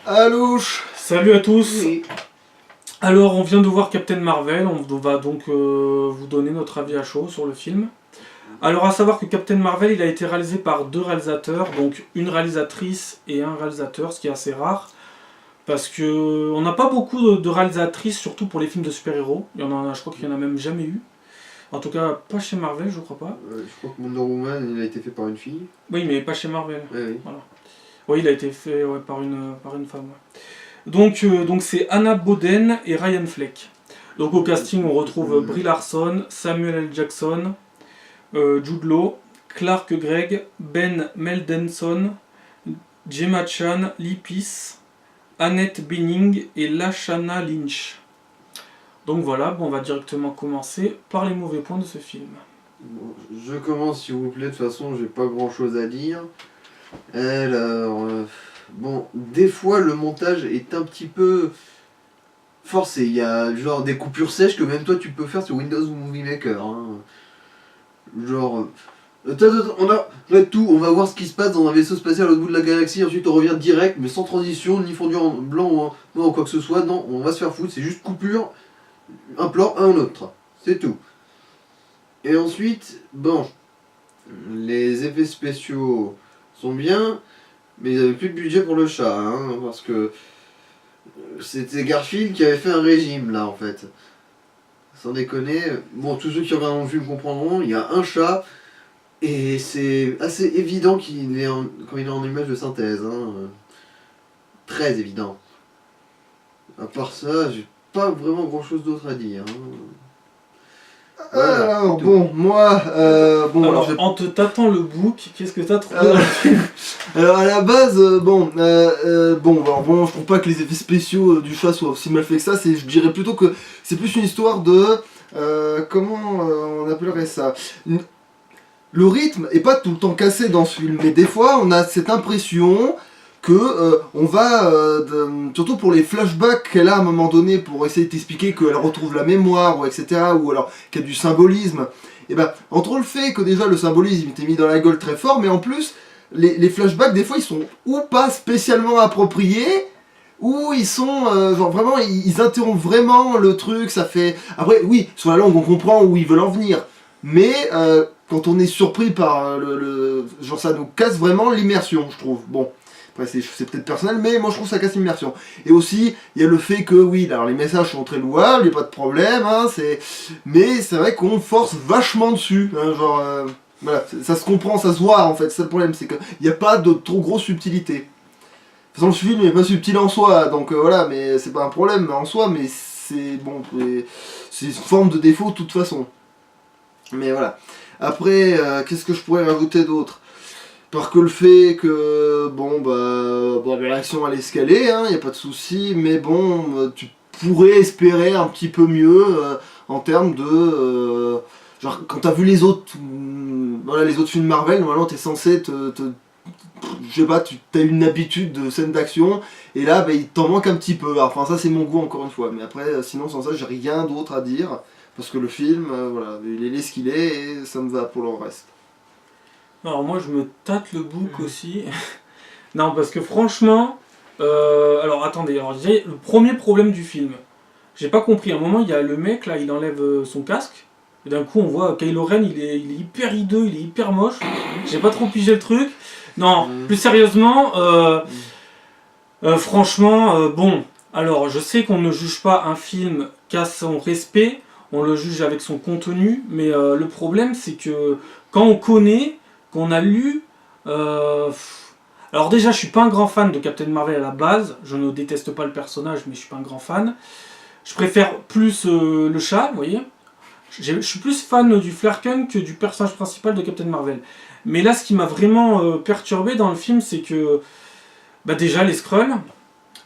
Alouche. Salut à tous. Oui. Alors, on vient de voir Captain Marvel, on va donc vous donner notre avis à chaud sur le film. Alors, à savoir que Captain Marvel, il a été réalisé par 2 réalisateurs, donc une réalisatrice et un réalisateur, ce qui est assez rare. Parce que on n'a pas beaucoup de réalisatrices, surtout pour les films de super-héros. Il y en a, je crois qu'il n'y en a même jamais eu. En tout cas, pas chez Marvel, je crois pas. Je crois que Wonder Woman, il a été fait par une fille. Oui, mais pas chez Marvel. Oui. Voilà. Oui, il a été fait par une femme. Ouais. Donc c'est Anna Boden et Ryan Fleck. Donc au casting, on retrouve Brie Larson, Samuel L. Jackson, Jude Law, Clark Gregg, Ben Mendelsohn, Gemma Chan, Lee Peace, Annette Bening et Lashana Lynch. Donc voilà, bon, on va directement commencer par les mauvais points de ce film. Bon, je commence s'il vous plaît, de toute façon j'ai pas grand chose à dire. Alors, bon, des fois le montage est un petit peu forcé. Il y a genre des coupures sèches que même toi tu peux faire sur Windows Movie Maker. Hein. Genre, on a tout, on va voir ce qui se passe dans un vaisseau spatial à l'autre bout de la galaxie, ensuite on revient direct, mais sans transition, ni fondu en blanc ou en noir ou quoi que ce soit. Non, on va se faire foutre, c'est juste coupure, un plan, un autre. C'est tout. Et ensuite, bon, les effets spéciaux sont bien, mais ils avaient plus de budget pour le chat, hein, parce que c'était Garfield qui avait fait un régime là en fait. Sans déconner, bon, tous ceux qui regardent le film comprendront, il y a un chat, et c'est assez évident qu'il est quand il est en image de synthèse. Hein. Très évident. À part ça, j'ai pas vraiment grand chose d'autre à dire. Hein. Voilà, alors bon, moi, alors, en te tâtant le book, qu'est-ce que t'as trouvé dans le film? alors à la base, je trouve pas que les effets spéciaux du chat soient aussi mal faits que ça. Je dirais plutôt que c'est plus une histoire de on appellerait ça. Le rythme est pas tout le temps cassé dans ce film, mais des fois on a cette impression que on va, surtout pour les flashbacks qu'elle a à un moment donné pour essayer de t'expliquer qu'elle retrouve la mémoire, ou etc., ou alors qu'il y a du symbolisme, et ben entre le fait que déjà le symbolisme était mis dans la gueule très fort, mais en plus les flashbacks des fois ils sont ou pas spécialement appropriés, ou ils sont genre vraiment ils interrompent vraiment le truc, ça fait... Après oui, sur la langue on comprend où ils veulent en venir, mais quand on est surpris par genre ça nous casse vraiment l'immersion, je trouve. Bon, après c'est peut-être personnel, mais moi je trouve que ça casse l'immersion. Et aussi, il y a le fait que oui, alors les messages sont très louables, il n'y a pas de problème, hein, mais c'est vrai qu'on force vachement dessus, hein, genre... voilà, ça se comprend, ça se voit en fait, c'est le problème, c'est qu'il n'y a pas de trop grosse subtilité. De toute façon le film n'est pas subtil en soi, donc voilà, mais c'est pas un problème en soi, mais c'est bon, c'est une forme de défaut de toute façon. Mais voilà. Après, qu'est-ce que je pourrais rajouter d'autre? Par que le fait que, l'action elle est escalée, hein, y a pas de souci, mais bon, tu pourrais espérer un petit peu mieux en termes de... genre, quand t'as vu les autres, les autres films Marvel, normalement t'es censé je sais pas, t'as une habitude de scène d'action, et là, il t'en manque un petit peu. Alors, enfin, ça c'est mon goût encore une fois, mais après, sinon, sans ça, j'ai rien d'autre à dire. Parce que le film, il est ce qu'il est et ça me va pour le reste. Alors moi je me tâte le book aussi. Non, parce que franchement... alors attendez, alors, je dirais, le premier problème du film, j'ai pas compris. À un moment, il y a le mec, là, il enlève son casque. Et d'un coup, on voit Kylo Ren, il est hyper hideux, il est hyper moche. J'ai pas trop pigé le truc. Non, plus sérieusement, franchement, bon... Alors, je sais qu'on ne juge pas un film qu'à son respect, on le juge avec son contenu, mais le problème, c'est que quand on connaît, qu'on a lu... Alors déjà, je suis pas un grand fan de Captain Marvel à la base, je ne déteste pas le personnage, mais je suis pas un grand fan. Je préfère plus le chat, vous voyez. Je suis plus fan du Flerken que du personnage principal de Captain Marvel. Mais là, ce qui m'a vraiment perturbé dans le film, c'est que... déjà, les Skrulls,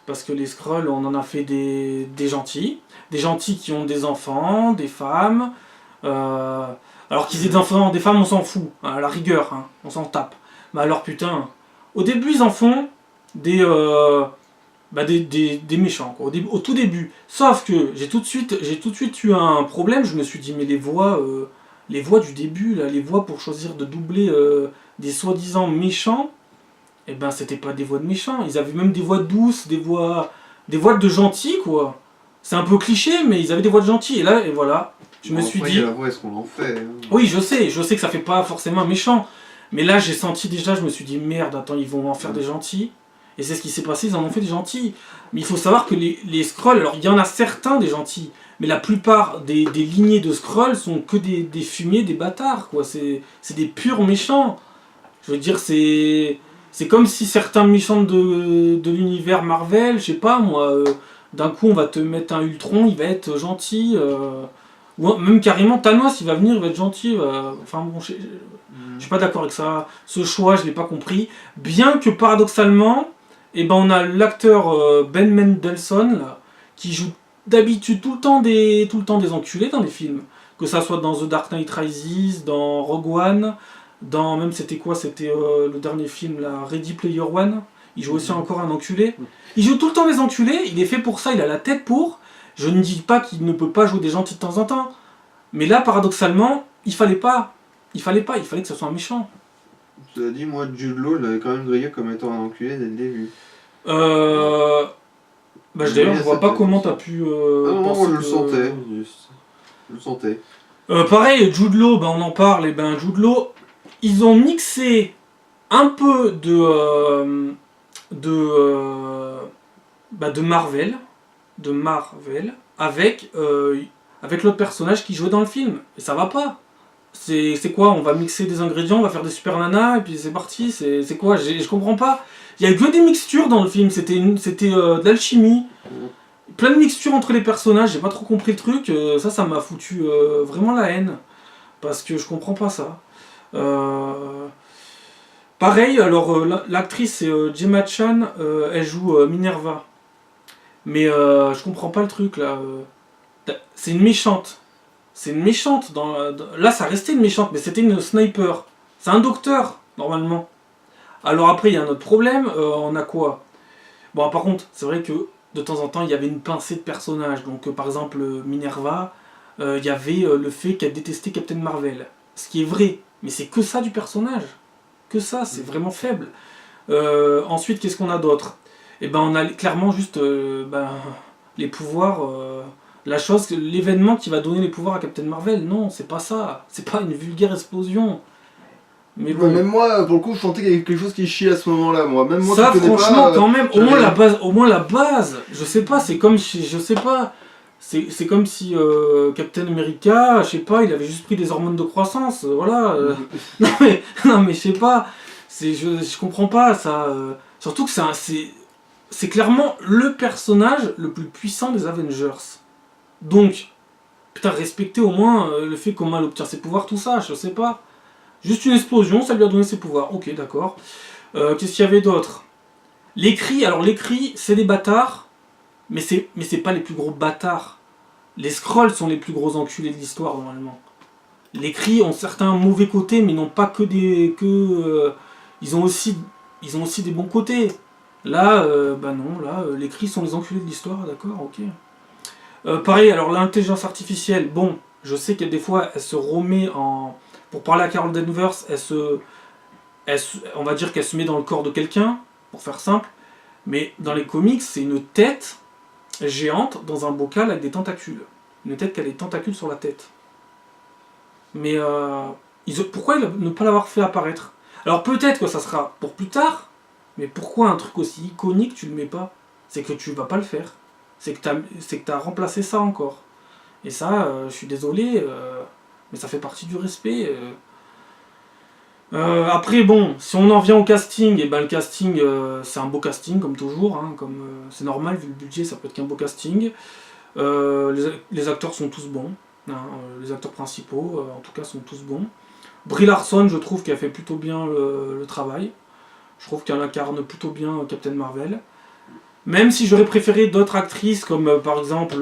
parce que les Skrulls, on en a fait des gentils qui ont des enfants, des femmes... Alors qu'ils aient des enfants, des femmes, on s'en fout, à la rigueur, hein, on s'en tape. Mais alors putain, au début ils en font des méchants, quoi, au tout début. Sauf que j'ai tout de suite eu un problème, je me suis dit mais les voix du début, là, les voix pour choisir de doubler des soi-disant méchants, et ben c'était pas des voix de méchants. Ils avaient même des voix douces, des voix de gentils, quoi. C'est un peu cliché, mais ils avaient des voix de gentils. Et là, et voilà, je me suis Après, dit... il y a la voix, est-ce qu'on en fait hein. Oui, je sais que ça fait pas forcément méchant. Mais là, j'ai senti déjà, je me suis dit, merde, attends, ils vont en faire des gentils. Et c'est ce qui s'est passé, ils en ont fait des gentils. Mais il faut savoir que les Skrulls, alors il y en a certains des gentils, mais la plupart des lignées de Skrulls sont que des fumiers, des bâtards, quoi. C'est des purs méchants. Je veux dire, c'est comme si certains méchants de l'univers Marvel, je sais pas moi, d'un coup on va te mettre un Ultron, il va être gentil. Ou même carrément Thanos, il va venir, il va être gentil. Enfin bon, je suis pas d'accord avec ça. Ce choix, je l'ai pas compris. Bien que paradoxalement, eh ben, on a l'acteur Ben Mendelsohn là, qui joue d'habitude tout le temps des enculés dans les films. Que ça soit dans The Dark Knight Rises, dans Rogue One, dans même c'était quoi? C'était le dernier film là, Ready Player One. Il joue aussi encore un enculé. Il joue tout le temps des enculés. Il est fait pour ça. Il a la tête pour. Je ne dis pas qu'il ne peut pas jouer des gentils de temps en temps. Mais là, paradoxalement, il fallait pas. Il fallait que ce soit un méchant. Cela dit, moi, Jude Law, je l'avais quand même grillé comme étant un enculé dès le début. D'ailleurs, je vois pas comment t'as pu. Ah non, moi je le que- sentais, juste. Je le sentais. Pareil, Jude Law, on en parle. Et ben, Jude Law, ils ont mixé un peu de Marvel, avec l'autre personnage qui jouait dans le film. Et ça va pas. C'est quoi? On va mixer des ingrédients, on va faire des super nanas, et puis c'est parti. C'est quoi? Je comprends pas. Il y a que des mixtures dans le film, c'était de l'alchimie. Plein de mixtures entre les personnages, j'ai pas trop compris le truc. Ça m'a foutu vraiment la haine. Parce que je comprends pas ça. Pareil, alors l'actrice c'est Gemma Chan, elle joue Minerva. Mais je comprends pas le truc là. C'est une méchante. C'est une méchante. Là, ça restait une méchante, mais c'était une sniper. C'est un docteur, normalement. Alors après, il y a un autre problème. On a quoi? Bon, par contre, c'est vrai que de temps en temps, il y avait une pincée de personnages. Donc, par exemple, Minerva, il y avait le fait qu'elle détestait Captain Marvel. Ce qui est vrai. Mais c'est que ça du personnage. Que ça, c'est vraiment faible. Ensuite, qu'est-ce qu'on a d'autre? Eh ben, on a clairement juste les pouvoirs. L'événement qui va donner les pouvoirs à Captain Marvel. Non, c'est pas ça. C'est pas une vulgaire explosion. Mais bon. Même moi, pour le coup, je sentais qu'il y avait quelque chose qui chiait à ce moment-là, moi. Même moi, Ça, qui connais franchement, pas, quand même, au j'avais- moins la base. Je sais pas, c'est comme si, je sais pas. C'est comme si Captain America, je sais pas, il avait juste pris des hormones de croissance, voilà. Non mais je sais pas. Je comprends pas ça. Surtout que c'est clairement le personnage le plus puissant des Avengers. Donc, putain, respectez au moins le fait comment elle obtient ses pouvoirs, tout ça, je sais pas. Juste une explosion, ça lui a donné ses pouvoirs. Ok, d'accord. Qu'est-ce qu'il y avait d'autre? Les cris, alors les cris, c'est des bâtards, mais c'est pas les plus gros bâtards. Les Skrulls sont les plus gros enculés de l'histoire, normalement. Les cris ont certains mauvais côtés, mais n'ont pas que des... ils ont aussi des bons côtés. Là, non, là, les cris sont les enculés de l'histoire, d'accord, ok. Pareil, alors l'intelligence artificielle, bon, je sais que des fois, elle se remet en... Pour parler à Carol Danvers, on va dire qu'elle se met dans le corps de quelqu'un, pour faire simple, mais dans les comics, c'est une tête géante dans un bocal avec des tentacules. Une tête qui a des tentacules sur la tête. Mais pourquoi ne pas l'avoir fait apparaître? Alors peut-être que ça sera pour plus tard, mais pourquoi un truc aussi iconique tu le mets pas? C'est que tu vas pas le faire. C'est que t'as remplacé ça encore. Et ça, je suis désolé, mais ça fait partie du respect. Après, bon, si on en vient au casting, et ben le casting, c'est un beau casting comme toujours, hein, c'est normal vu le budget, ça peut être qu'un beau casting. Les acteurs sont tous bons, hein, les acteurs principaux, en tout cas, sont tous bons. Brie Larson, je trouve qu'elle fait plutôt bien le travail. Je trouve qu'elle incarne plutôt bien Captain Marvel. Même si j'aurais préféré d'autres actrices, comme par exemple,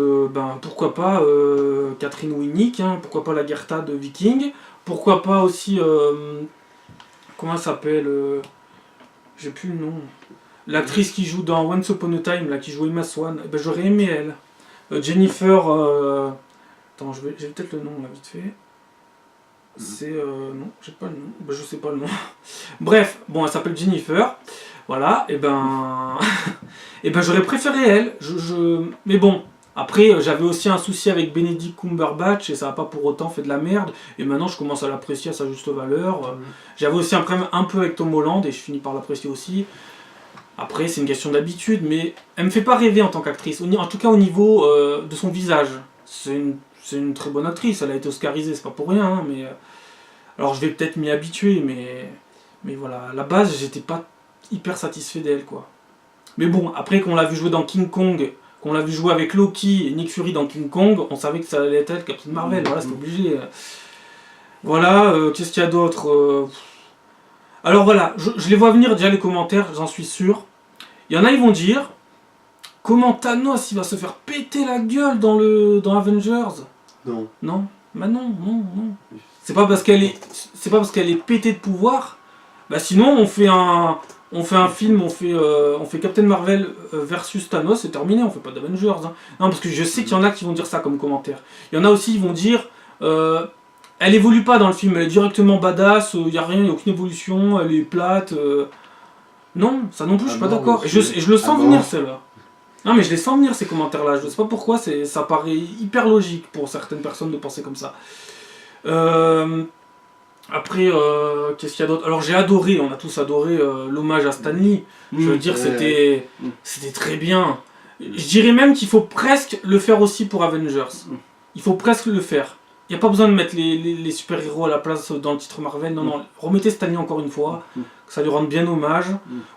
pourquoi pas Catherine Winnick, hein, pourquoi pas la Gerta de Viking, pourquoi pas aussi, comment elle s'appelle, j'ai plus le nom, l'actrice qui joue dans Once Upon a Time, là, qui joue Emma Swan, j'aurais aimé elle. Jennifer, attends, j'ai peut-être le nom là, vite fait. C'est, non, j'ai pas le nom, je sais pas le nom. Bref, bon, elle s'appelle Jennifer. Voilà, et ben... et ben j'aurais préféré elle. Mais bon, après j'avais aussi un souci avec Benedict Cumberbatch et ça n'a pas pour autant fait de la merde. Et maintenant je commence à l'apprécier à sa juste valeur. J'avais aussi un problème un peu avec Tom Holland et je finis par l'apprécier aussi. Après c'est une question d'habitude, mais elle me fait pas rêver en tant qu'actrice. En tout cas au niveau de son visage. C'est une très bonne actrice, elle a été oscarisée, c'est pas pour rien. Hein, mais alors je vais peut-être m'y habituer, mais voilà, à la base j'étais pas hyper satisfait d'elle quoi. Mais bon, après qu'on l'a vu jouer dans King Kong, qu'on l'a vu jouer avec Loki et Nick Fury dans King Kong, on savait que ça allait être Captain Marvel, voilà, c'est obligé. Voilà, qu'est-ce qu'il y a d'autre Alors voilà, je les vois venir déjà les commentaires, j'en suis sûr. Il y en a, ils vont dire comment Thanos il va se faire péter la gueule dans Avengers. Non. Non, bah non. C'est pas parce qu'elle est pétée de pouvoir. Bah sinon on fait un film, on fait Captain Marvel versus Thanos, c'est terminé, on fait pas d'Avengers. Hein. Non, parce que je sais qu'il y en a qui vont dire ça comme commentaire. Il y en a aussi qui vont dire elle évolue pas dans le film, elle est directement badass, il y a rien, il y a aucune évolution, elle est plate. Non, ça non plus, je suis pas d'accord. Et je le sens venir celle-là. Non mais je les sens venir ces commentaires-là, je sais pas pourquoi, ça paraît hyper logique pour certaines personnes de penser comme ça. Après, qu'est-ce qu'il y a d'autre? Alors j'ai adoré, on a tous adoré l'hommage à Stan Lee. Je veux dire, c'était très bien. Je dirais même qu'il faut presque le faire aussi pour Avengers. Il faut presque le faire. Il n'y a pas besoin de mettre les super-héros à la place dans le titre Marvel. Non, remettez Stan Lee encore une fois, que ça lui rende bien hommage.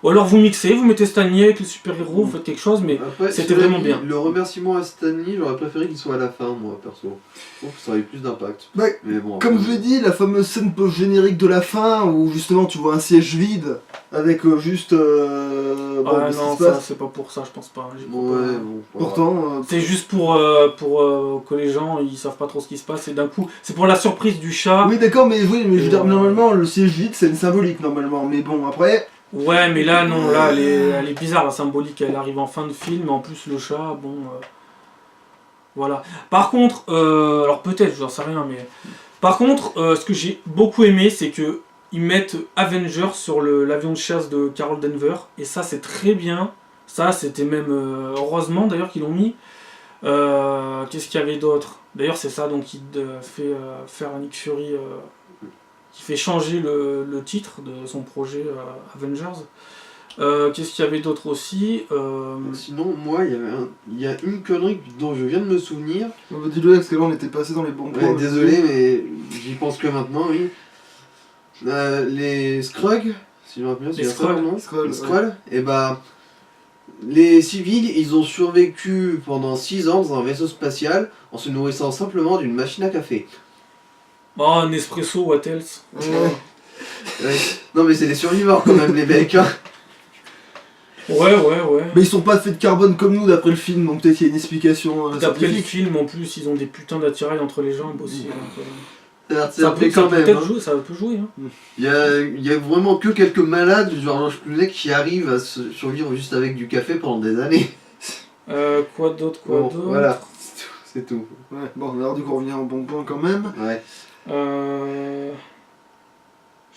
Ou alors vous mixez, vous mettez Stan Lee avec les super-héros, vous faites quelque chose, mais après, c'était vraiment bien. Le remerciement à Stan Lee, j'aurais préféré qu'il soit à la fin, moi, perso. Je trouve que ça aurait eu plus d'impact. Bah, mais bon, comme je l'ai dit, la fameuse scène post-générique de la fin, où justement tu vois un siège vide, avec juste... non, ça c'est pas pour ça, je pense pas. Pourtant... c'est juste pour que les gens ils savent pas trop ce qui se passe et d'un coup, c'est pour la surprise du chat. Oui d'accord, mais je veux dire, normalement le siège vide c'est une symbolique normalement, mais bon après... Ouais mais là non, là elle est bizarre la symbolique, elle arrive en fin de film, en plus le chat, bon... voilà. Par contre, alors peut-être, j'en sais rien, mais... Par contre, ce que j'ai beaucoup aimé, c'est que ils mettent Avengers sur l'avion de chasse de Carol Danvers, et ça c'est très bien. Ça c'était même heureusement d'ailleurs qu'ils l'ont mis. Qu'est-ce qu'il y avait d'autre? D'ailleurs c'est ça donc qui fait faire un Nick Fury qui fait changer le titre de son projet Avengers. Qu'est-ce qu'il y avait d'autre aussi Sinon, moi, il y a une connerie dont je viens de me souvenir. Dis-le, parce que là on était passé dans les bons points. Désolé, mais j'y pense que maintenant, oui. Les Skrull, si je me rappelle bien, c'est ça, non? Skrull, et bah... Les civils, ils ont survécu pendant 6 ans dans un vaisseau spatial en se nourrissant simplement d'une machine à café. Oh, un espresso, what else? Ouais. Non mais c'est des survivants quand même les mecs. Hein. Ouais. Mais ils sont pas faits de carbone comme nous d'après le film, donc peut-être qu'il y a une explication d'après le scientifique. film en plus, ils ont des putains d'attirail entre les jambes aussi. Ça peut jouer, ça peut jouer. Hein. Il y a vraiment que quelques malades, genre Georges Clooney, qui arrivent à survivre juste avec du café pendant des années. Quoi d'autre Voilà, c'est tout. Ouais, bon, alors du coup on revient au bon point quand même. Ouais.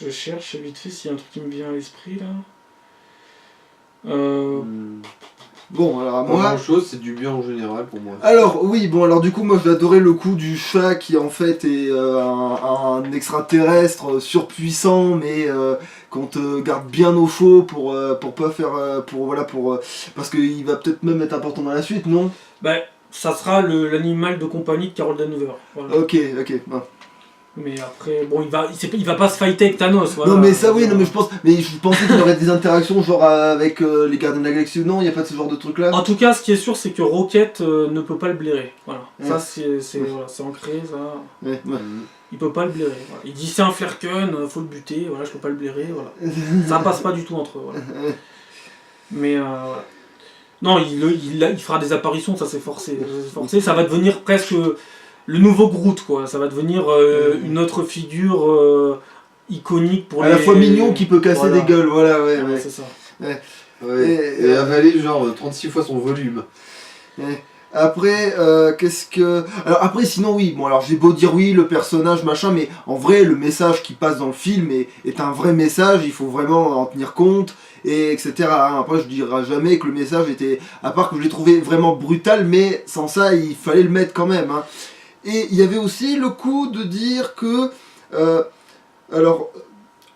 Je cherche vite fait s'il y a un truc qui me vient à l'esprit là. Bon, alors à Pas moi... grand chose, c'est du bien en général pour moi. Alors, oui, bon, alors du coup, moi j'ai adoré le coup du chat qui en fait est un extraterrestre surpuissant, mais qu'on te garde bien au chaud pour pas faire... parce qu'il va peut-être même être important dans la suite, non? Bah, ça sera l'animal de compagnie de Carol Danvers. Voilà. Ok, bon. Mais après, bon, il va pas se fighter avec Thanos. Voilà. Non mais ça oui, non mais je pensais qu'il y aurait des interactions genre avec les Gardiens de la Galaxie ou non, il n'y a pas de ce genre de truc là. En tout cas, ce qui est sûr, c'est que Rocket ne peut pas le blairer. Voilà. Ouais. Ça, c'est ancré, ça. Ouais. Il peut pas le blairer. Voilà. Il dit c'est un Flerken, faut le buter, voilà, je peux pas le blairer, voilà. Ça passe pas du tout entre eux, voilà. Mais voilà. Non, il fera des apparitions, ça c'est forcé. Ça va devenir presque... le nouveau Groot, quoi. Ça va devenir une autre figure iconique pour à la fois mignon qui peut casser des gueules, voilà, ouais. C'est ça. Et avaler genre 36 fois son volume. Après, qu'est-ce que... Alors après, sinon, oui, bon, alors j'ai beau dire oui, le personnage, machin, mais en vrai, le message qui passe dans le film est un vrai message, il faut vraiment en tenir compte, et etc. hein. Après, je dirai jamais que le message était... À part que je l'ai trouvé vraiment brutal, mais sans ça, il fallait le mettre quand même. Hein. Et il y avait aussi le coup de dire que... alors...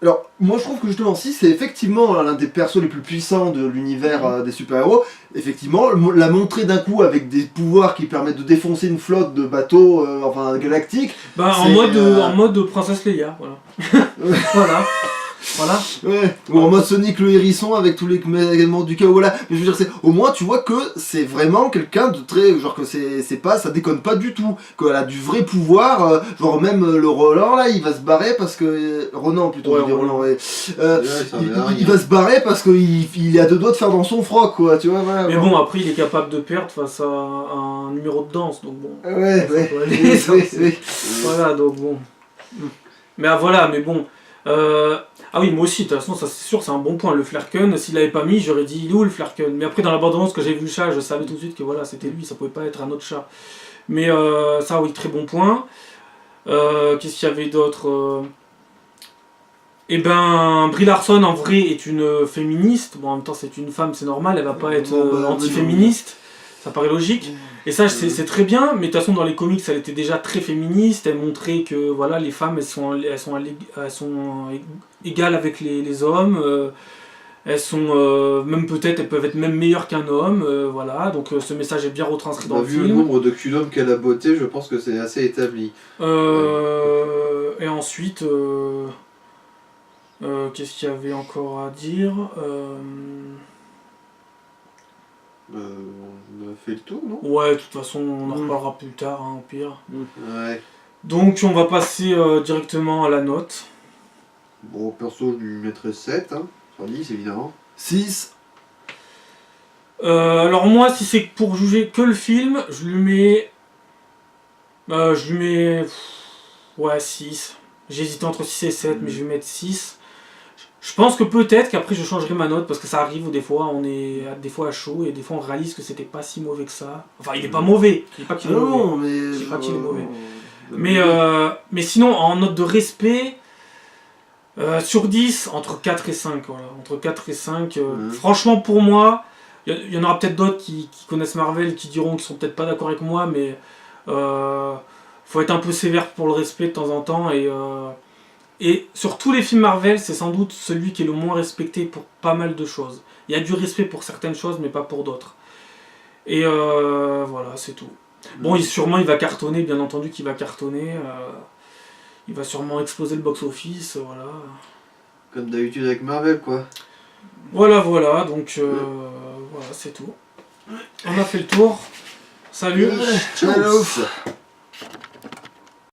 Alors, moi je trouve que justement, si c'est effectivement l'un des persos les plus puissants de l'univers des super-héros, effectivement, la montrer d'un coup avec des pouvoirs qui permettent de défoncer une flotte de bateaux, enfin galactiques. Bah, en mode Princesse Leia, voilà. Voilà. Voilà. Ouais, ou en mode Sonic le hérisson avec tous les éléments du chaos, voilà. Mais je veux dire, c'est au moins tu vois que c'est vraiment quelqu'un de très. Genre que c'est pas. Ça déconne pas du tout. Qu'elle a du vrai pouvoir. Genre même le Roland là, il va se barrer parce que. Ronan plutôt, Ouais, je dis Ronan. Roland, ouais. Ça Il, veut rien. il va se barrer parce qu'il est à deux doigts de faire dans son froc, quoi, tu vois, voilà. Mais bon, après, il est capable de perdre face à un numéro de danse, donc bon. Ouais, Ça ouais. peut aller, ça, Oui, c'est- oui. Voilà, donc bon. Mais voilà, mais bon. Ah oui, moi aussi, de toute façon, ça c'est sûr, c'est un bon point. Le Flerken, s'il l'avait pas mis, j'aurais dit il est où le Flerken. Mais après, dans l'abondance, que j'ai vu le chat, je savais tout de suite que voilà, c'était lui, ça pouvait pas être un autre chat. Mais ça, oui, très bon point. Qu'est-ce qu'il y avait d'autre Eh ben, Brie Larson, en vrai, est une féministe. Bon, en même temps, c'est une femme, c'est normal, elle va pas être Non, bah, anti-féministe. Ça paraît logique. Et ça, c'est très bien, mais de toute façon, dans les comics, elle était déjà très féministe. Elle montrait que voilà, les femmes, elles sont égales avec les hommes. Elles sont même peut-être, elles peuvent être même meilleures qu'un homme. Voilà, donc ce message est bien retranscrit dans le Vu le film. nombre de culottes qu'elle a botté, je pense que c'est assez établi. Et ensuite, qu'est-ce qu'il y avait encore à dire On a fait le tour, non? Ouais, de toute façon, on en reparlera plus tard, hein, au pire. Ouais. Donc, on va passer directement à la note. Bon, perso, je lui mettrais 7, hein, sur 10 évidemment. 6. Alors moi, si c'est pour juger que le film, je lui mets... ouais, 6. J'hésitais entre 6 et 7, mais je vais mettre 6. Je pense que peut-être qu'après je changerai ma note, parce que ça arrive où des fois on est des fois à chaud, et des fois on réalise que c'était pas si mauvais que ça. Enfin, il est pas mauvais, je dis pas qu'il est mauvais. Non, mais. Je sais pas qu'il est mauvais. Mais sinon, en note de respect, sur 10, entre 4 et 5. Voilà. Entre 4 et 5. Franchement, pour moi, il y en aura peut-être d'autres qui connaissent Marvel qui diront qu'ils sont peut-être pas d'accord avec moi, mais faut être un peu sévère pour le respect de temps en temps. Et sur tous les films Marvel, c'est sans doute celui qui est le moins respecté pour pas mal de choses. Il y a du respect pour certaines choses, mais pas pour d'autres. Et voilà, c'est tout. Bon, sûrement il va cartonner, bien entendu qu'il va cartonner. Il va sûrement exploser le box-office, voilà. Comme d'habitude avec Marvel, quoi. Voilà, donc voilà, c'est tout. On a fait le tour. Salut. Ciao.